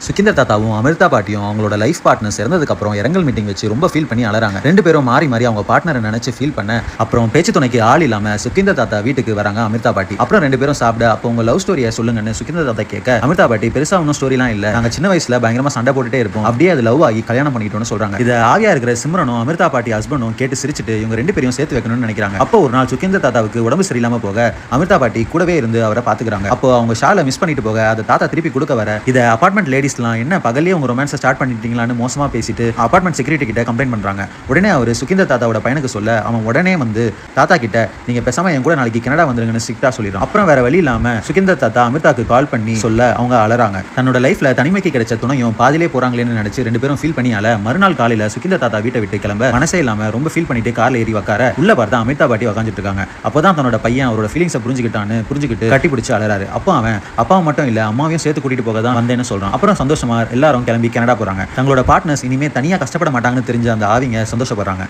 சுகிந்தர் தாத்தாவும் அமிர்தா பாட்டியும் அவங்களோட லைஃப் பார்ட்னர்ஸ் இறந்ததுக்கப்புறம் இரங்கல் மீட்டிங் வச்சு ரொம்ப ஃபீல் பண்ணி அலறாங்க. ரெண்டு பேரும் மாறி மாறி அவங்க பார்ட்னரை நினைச்சு ஃபீல் பண்ண அப்புறம் பேச்சு துணைக்கு ஆள் இல்லாம சுகிந்தர் தாத்தா வீட்டுக்கு வராங்க அமிர்தா பாட்டி. அப்புறம் ரெண்டு பேரும் சாப்பிட அப்போ உங்க லவ் ஸ்டோரியை சொல்லுங்கன்னு சுகிந்தர் தாத்தா கேட்க அமிர்தா பாட்டி பெருசா ஒன்றும் ஸ்டோரிலாம் இல்ல, நாங்க சின்ன வயசுல பயங்கரமா சண்டை போட்டுட்டே இருப்போம், அப்படியே அது லவ் ஆகி கல்யாணம் பண்ணிட்டோம்னு சொல்றாங்க. இதை ஆவியா இருக்கிற சிம்ரனும் அமிர்தா பாட்டி ஹஸ்பண்டும் கேட்டு சிரிச்சுட்டு இவங்க ரெண்டு பேரும் சேர்த்து வைக்கணும்னு நினைக்கிறாங்க. அப்போ ஒரு நாள் சுகிந்தர் தாத்தாவுக்கு உடம்பு சரியில்லாம போக அமிர்தா பாட்டி கூடவே இருந்து அவரை பாத்துக்கிறாங்க. அப்போ அவங்க ஷாலை மிஸ் பண்ணிட்டு போக அதை தாத்தா திருப்பி கொடுக்க வர இதை அபார்ட்மெண்ட் லேடிஸ்லாம் என்ன பகல்லே உங்க ரொமான்ஸை ஸ்டார்ட் பண்ணிட்டீங்களான்னு மோசமா பேசிட்டு அபார்ட்மெண்ட் செக்யூரிட்டி கிட்ட கம்ப்ளைண்ட் பண்றாங்க. உடனே அவர் சுகிந்தர் தாத்தாவோட பையனுக்கு சொல்ல அவன் உடனே வந்து தாத்தா கிட்ட நீங்க பேசாம என் கூட நாளைக்கு கனடா வந்துருங்கன்னு ஸ்ட்ரிக்ட்டா சொல்லிடுறான். அப்புறம் வேற வழி இல்லாம சுகிந்தர் தாத்தா அமிர்தாக்கு கால் பண்ணி சொல்ல அவங்க அலறாங்க. தன்னோட லைஃப்ல தனிமைக்கு கிடைச்ச துணையும் பாதிலே போறாங்களேன்னு நினைச்சு ரெண்டு பேரும் ஃபீல் பண்ணி மறுநாள் காலையில சுகிந்தர் தாத்தா வீட்டை விட்டு கிளம்ப மனசே இல்லாம ரொம்ப ஃபீல் பண்ணிட்டு கார்ல ஏறி உட்கார உள்ள பார்த்தா அமிர்தா பாட்டி உட்காந்துட்டு இருக்காங்க. அப்பதான் தன்னோட பையன் அவரோட ஃபீலிங்ஸை புரிஞ்சுக்கிட்டு கட்டி பிடிச்சு அலறாரு. அப்போ அவன் அப்பாவை மட்டும் இல்ல அம்மாவையும் சேர்த்து கூட்டிட்டு போக தான் வந்தேன்னு சொல்றான். அப்புறம் சந்தோஷமா எல்லாரும் கிளம்பி கனடா போறாங்க. தங்களோட பார்ட்னர்ஸ் இனிமே தனியா கஷ்டப்பட மாட்டாங்கன்னு தெரிஞ்ச அந்த ஆவிங்க சந்தோஷப்படுறாங்க.